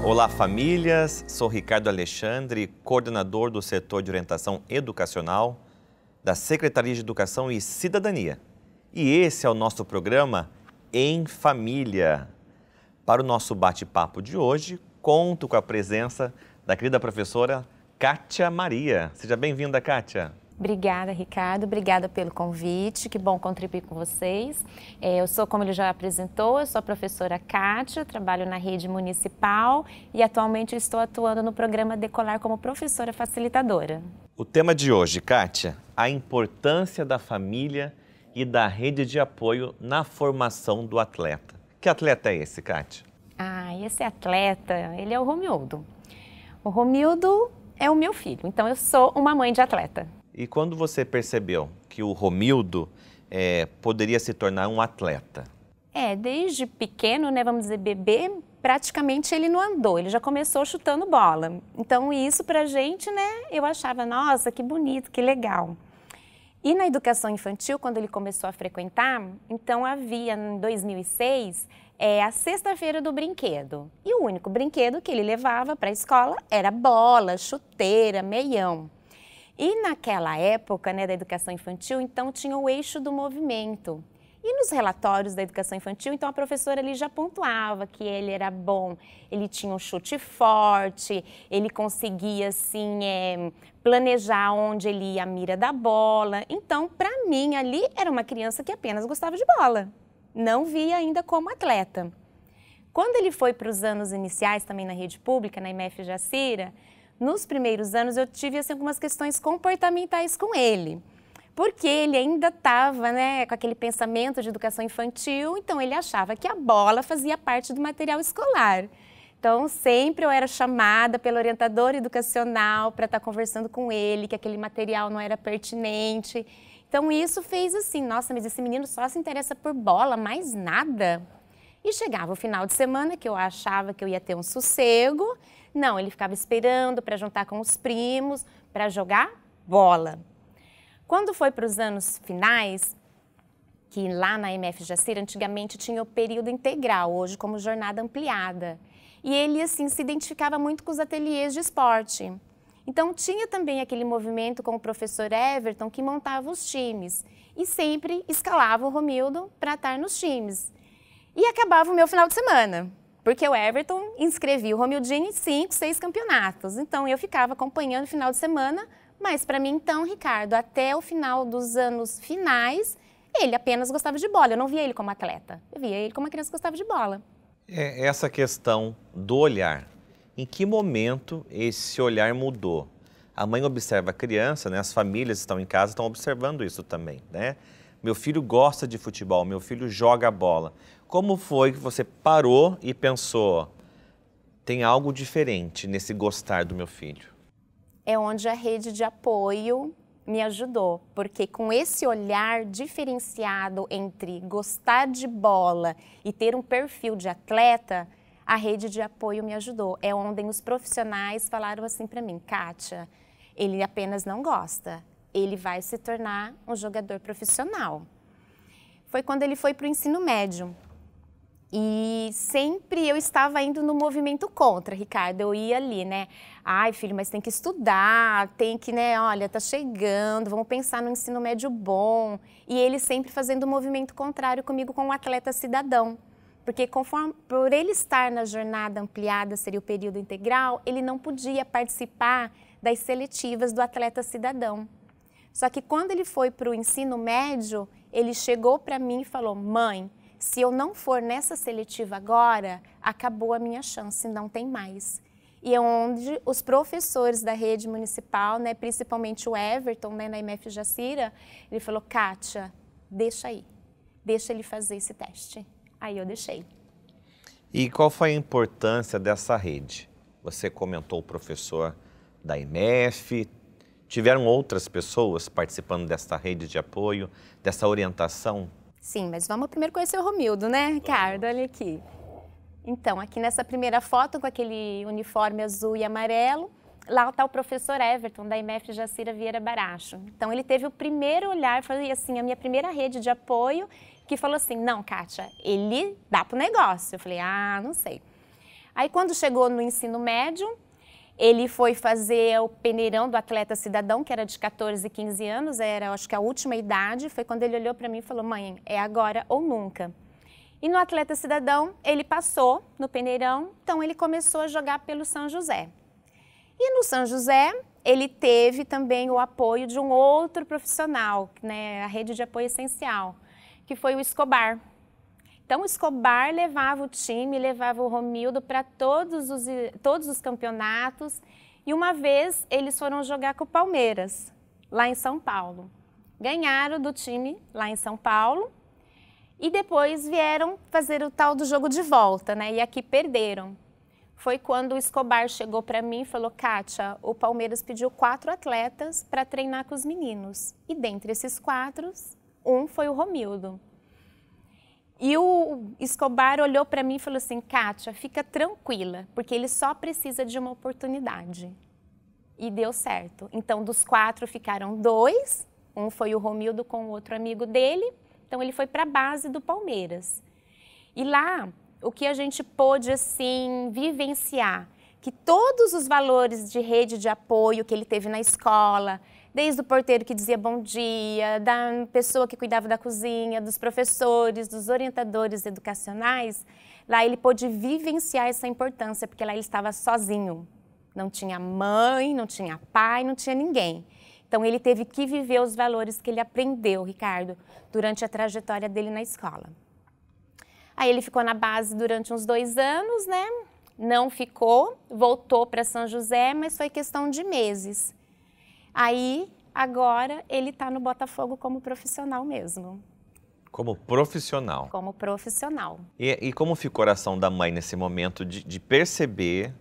Olá, famílias. Sou Ricardo Alexandre, coordenador do setor de orientação educacional da Secretaria de Educação e Cidadania. E esse é o nosso programa Em Família. Para o nosso bate-papo de hoje, conto com a presença da querida professora Kátia Maria. Seja bem-vinda, Kátia. Obrigada, Ricardo. Obrigada pelo convite. Que bom contribuir com vocês. Eu sou, como ele já apresentou, eu sou a professora Kátia, trabalho na rede municipal e atualmente estou atuando no programa Decolar como professora facilitadora. O tema de hoje, Kátia, a importância da família e da rede de apoio na formação do atleta. Que atleta é esse, Kátia? Esse atleta, ele é o Romildo. O Romildo é o meu filho, então eu sou uma mãe de atleta. E quando você percebeu que o Romildo poderia se tornar um atleta? Desde pequeno, né, vamos dizer, bebê, praticamente ele não andou, ele já começou chutando bola. Então isso pra gente, né, eu achava, nossa, que bonito, que legal. E na educação infantil, quando ele começou a frequentar, então havia, em 2006, a sexta-feira do brinquedo. E o único brinquedo que ele levava para a escola era bola, chuteira, meião. E naquela época, né, da educação infantil, então tinha o eixo do movimento. E nos relatórios da educação infantil, então a professora ali já pontuava que ele era bom, ele tinha um chute forte, ele conseguia, assim, planejar onde ele ia a mira da bola. Então, para mim, ali era uma criança que apenas gostava de bola, não via ainda como atleta. Quando ele foi para os anos iniciais, também na rede pública, na IMF Jacira, nos primeiros anos eu tive assim, algumas questões comportamentais com ele, porque ele ainda estava, né, com aquele pensamento de educação infantil, então ele achava que a bola fazia parte do material escolar. Então sempre eu era chamada pelo orientador educacional para estar conversando com ele, que aquele material não era pertinente. Então isso fez assim, nossa, mas esse menino só se interessa por bola, mais nada. E chegava o final de semana que eu achava que eu ia ter um sossego. Não, ele ficava esperando para juntar com os primos, para jogar bola. Quando foi para os anos finais, que lá na IMF Jacira antigamente tinha o período integral, hoje como jornada ampliada. E ele assim se identificava muito com os ateliês de esporte. Então tinha também aquele movimento com o professor Everton que montava os times e sempre escalava o Romildo para estar nos times. E acabava o meu final de semana, porque o Everton inscrevia o Romildinho em 5, 6 campeonatos. Então eu ficava acompanhando o final de semana, mas para mim então, Ricardo, até o final dos anos finais, ele apenas gostava de bola. Eu não via ele como atleta, eu via ele como uma criança que gostava de bola. Essa questão do olhar, em que momento esse olhar mudou? A mãe observa a criança, né? As famílias estão em casa, estão observando isso também, né? Meu filho gosta de futebol, meu filho joga bola. Como foi que você parou e pensou, tem algo diferente nesse gostar do meu filho? É onde a rede de apoio me ajudou, porque com esse olhar diferenciado entre gostar de bola e ter um perfil de atleta, a rede de apoio me ajudou. É onde os profissionais falaram assim para mim, Kátia, ele apenas não gosta, ele vai se tornar um jogador profissional. Foi quando ele foi para o ensino médio. E sempre eu estava indo no movimento contra, Ricardo, eu ia ali, né? Ai, filho, mas tem que estudar, tem que, né, olha, tá chegando, vamos pensar no ensino médio bom. E ele sempre fazendo o movimento contrário comigo com o atleta cidadão. Porque por ele estar na jornada ampliada, seria o período integral, ele não podia participar das seletivas do atleta cidadão. Só que quando ele foi para o ensino médio, ele chegou para mim e falou, mãe, se eu não for nessa seletiva agora, acabou a minha chance, não tem mais. E é onde os professores da rede municipal, né, principalmente o Everton, né, na IMF Jacira, ele falou, Kátia, deixa aí, deixa ele fazer esse teste. Aí eu deixei. E qual foi a importância dessa rede? Você comentou o professor da IMF, tiveram outras pessoas participando dessa rede de apoio, dessa orientação? Sim, mas vamos primeiro conhecer o Romildo, né, Ricardo? Olha aqui. Então, aqui nessa primeira foto, com aquele uniforme azul e amarelo, lá está o professor Everton, da IMF Jacira Vieira Baracho. Então, ele teve o primeiro olhar, foi assim, a minha primeira rede de apoio, que falou assim, não, Kátia, ele dá pro negócio. Eu falei, não sei. Aí quando chegou no ensino médio, ele foi fazer o peneirão do atleta cidadão, que era de 14, 15 anos, era acho que a última idade, foi quando ele olhou para mim e falou, mãe, é agora ou nunca. E no atleta cidadão, ele passou no peneirão, então ele começou a jogar pelo São José. E no São José, ele teve também o apoio de um outro profissional, né, a rede de apoio essencial, que foi o Escobar. Então, o Escobar levava o time, levava o Romildo para todos os campeonatos. E uma vez eles foram jogar com o Palmeiras, lá em São Paulo. Ganharam do time lá em São Paulo e depois vieram fazer o tal do jogo de volta, né? E aqui perderam. Foi quando o Escobar chegou para mim e falou, Kátia, o Palmeiras pediu 4 atletas para treinar com os meninos. E dentre esses 4, um foi o Romildo. E o Escobar olhou para mim e falou assim, Kátia, fica tranquila, porque ele só precisa de uma oportunidade. E deu certo. Então, dos 4 ficaram 2, um foi o Romildo com o outro amigo dele, então ele foi para a base do Palmeiras. E lá, o que a gente pôde, assim, vivenciar, que todos os valores de rede de apoio que ele teve na escola, desde o porteiro que dizia bom dia, da pessoa que cuidava da cozinha, dos professores, dos orientadores educacionais, lá ele pôde vivenciar essa importância, porque lá ele estava sozinho. Não tinha mãe, não tinha pai, não tinha ninguém. Então ele teve que viver os valores que ele aprendeu, Ricardo, durante a trajetória dele na escola. Aí ele ficou na base durante uns 2 anos, né? Não ficou, voltou para São José, mas foi questão de meses. Aí, agora, ele está no Botafogo como profissional mesmo. Como profissional? Como profissional. E como ficou o coração da mãe nesse momento de perceber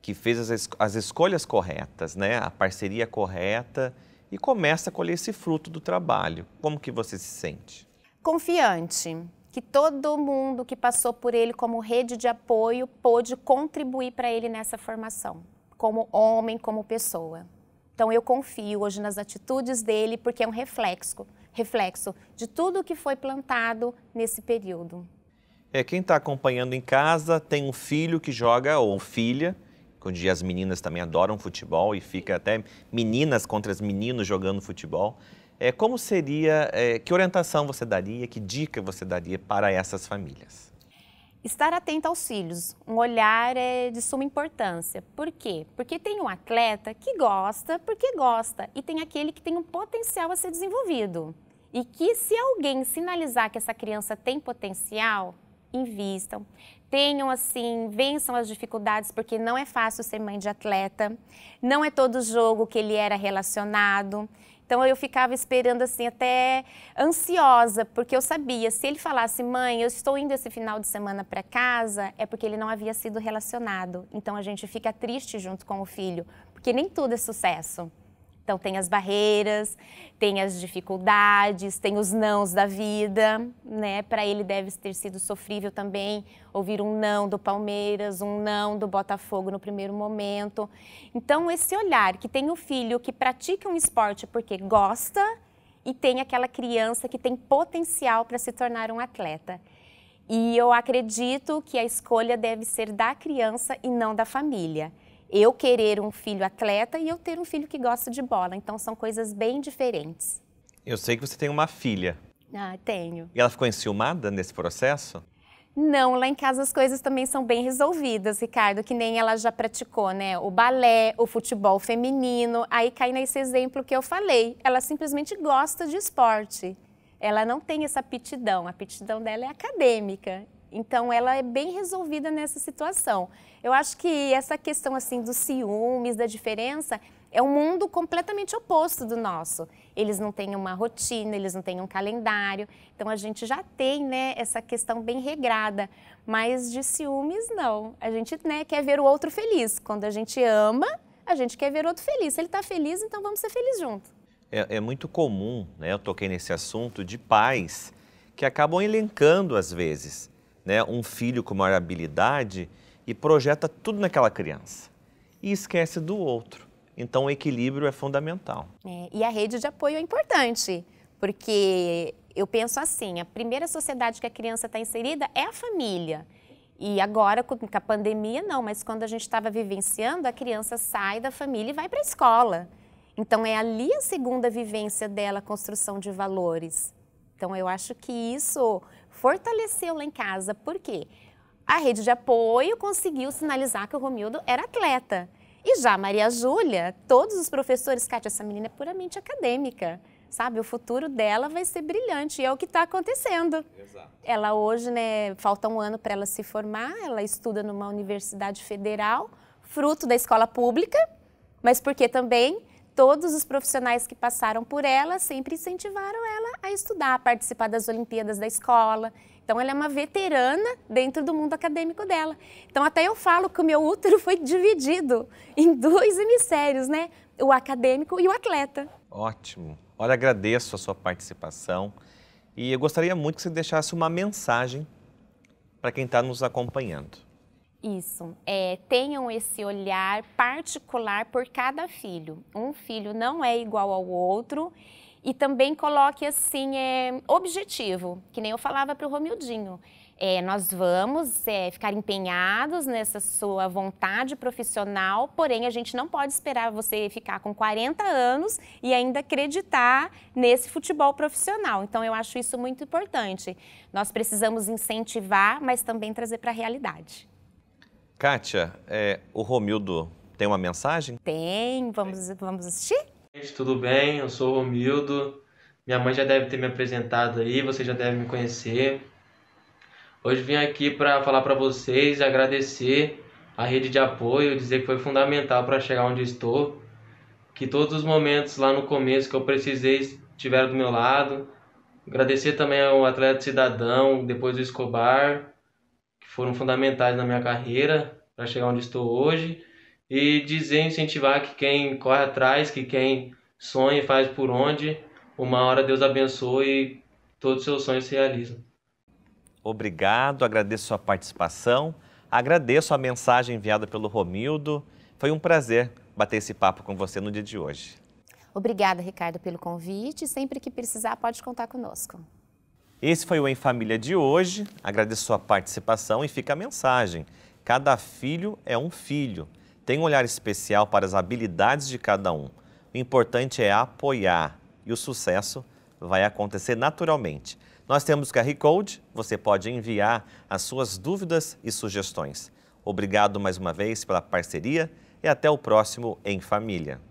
que fez as escolhas corretas, né? A parceria correta e começa a colher esse fruto do trabalho? Como que você se sente? Confiante que todo mundo que passou por ele como rede de apoio pôde contribuir para ele nessa formação, como homem, como pessoa. Então, eu confio hoje nas atitudes dele, porque é um reflexo de tudo que foi plantado nesse período. Quem está acompanhando em casa tem um filho que joga, ou filha, onde as meninas também adoram futebol e fica até meninas contra os meninos jogando futebol. Como seria, que orientação você daria, que dica você daria para essas famílias? Estar atento aos filhos, um olhar é de suma importância. Por quê? Porque tem um atleta que gosta porque gosta e tem aquele que tem um potencial a ser desenvolvido. E que se alguém sinalizar que essa criança tem potencial, invistam. Tenham assim, vençam as dificuldades, porque não é fácil ser mãe de atleta, não é todo jogo que ele era relacionado. Então eu ficava esperando assim, até ansiosa, porque eu sabia, se ele falasse, mãe, eu estou indo esse final de semana para casa, é porque ele não havia sido relacionado. Então a gente fica triste junto com o filho, porque nem tudo é sucesso. Então tem as barreiras, tem as dificuldades, tem os nãos da vida, né? Para ele deve ter sido sofrível também ouvir um não do Palmeiras, um não do Botafogo no primeiro momento. Então esse olhar que tem o filho que pratica um esporte porque gosta e tem aquela criança que tem potencial para se tornar um atleta. E eu acredito que a escolha deve ser da criança e não da família. Eu querer um filho atleta e eu ter um filho que gosta de bola. Então, são coisas bem diferentes. Eu sei que você tem uma filha. Ah, tenho. E ela ficou enciumada nesse processo? Não, lá em casa as coisas também são bem resolvidas, Ricardo, que nem ela já praticou, né? O balé, o futebol feminino, aí cai nesse exemplo que eu falei. Ela simplesmente gosta de esporte. Ela não tem essa aptidão, a aptidão dela é acadêmica. Então, ela é bem resolvida nessa situação. Eu acho que essa questão assim dos ciúmes, da diferença, é um mundo completamente oposto do nosso. Eles não têm uma rotina, eles não têm um calendário. Então, a gente já tem, né, essa questão bem regrada. Mas de ciúmes, não. A gente, né, quer ver o outro feliz. Quando a gente ama, a gente quer ver o outro feliz. Se ele está feliz, então vamos ser felizes juntos. É muito comum, né, eu toquei nesse assunto, de pais que acabam elencando, às vezes, né, um filho com maior habilidade e projeta tudo naquela criança e esquece do outro. Então, o equilíbrio é fundamental. E a rede de apoio é importante, porque eu penso assim, a primeira sociedade que a criança está inserida é a família. E agora, com a pandemia, não, mas quando a gente estava vivenciando, a criança sai da família e vai para a escola. Então, é ali a segunda vivência dela, a construção de valores. Então, eu acho que isso fortaleceu lá em casa. Por quê? A rede de apoio conseguiu sinalizar que o Romildo era atleta. E já a Maria Júlia, todos os professores, Kátia, essa menina é puramente acadêmica, sabe? O futuro dela vai ser brilhante e é o que está acontecendo. Exato. Ela hoje, né, falta um ano para ela se formar, ela estuda numa universidade federal, fruto da escola pública, mas porque também todos os profissionais que passaram por ela sempre incentivaram ela a estudar, a participar das Olimpíadas da escola. Então, ela é uma veterana dentro do mundo acadêmico dela. Então, até eu falo que o meu útero foi dividido em 2 hemisférios, né? O acadêmico e o atleta. Ótimo. Olha, agradeço a sua participação e eu gostaria muito que você deixasse uma mensagem para quem está nos acompanhando. Isso, tenham esse olhar particular por cada filho. Um filho não é igual ao outro e também coloque assim, objetivo, que nem eu falava para o Romildinho. Nós vamos ficar empenhados nessa sua vontade profissional, porém a gente não pode esperar você ficar com 40 anos e ainda acreditar nesse futebol profissional. Então eu acho isso muito importante. Nós precisamos incentivar, mas também trazer para a realidade. Kátia, o Romildo tem uma mensagem? Tem, vamos assistir? Gente, tudo bem? Eu sou o Romildo. Minha mãe já deve ter me apresentado aí, você já deve me conhecer. Hoje vim aqui para falar para vocês, agradecer a rede de apoio, dizer que foi fundamental para chegar onde estou, que todos os momentos lá no começo que eu precisei estiveram do meu lado. Agradecer também ao Atleta Cidadão, depois do Escobar, que foram fundamentais na minha carreira para chegar onde estou hoje. E dizer, incentivar que quem corre atrás, que quem sonha e faz por onde, uma hora Deus abençoe e todos os seus sonhos se realizam. Obrigado, agradeço a sua participação, agradeço a mensagem enviada pelo Romildo. Foi um prazer bater esse papo com você no dia de hoje. Obrigada, Ricardo, pelo convite. Sempre que precisar, pode contar conosco. Esse foi o Em Família de hoje. Agradeço a sua participação e fica a mensagem. Cada filho é um filho. Tem um olhar especial para as habilidades de cada um. O importante é apoiar e o sucesso vai acontecer naturalmente. Nós temos QR Code, você pode enviar as suas dúvidas e sugestões. Obrigado mais uma vez pela parceria e até o próximo Em Família.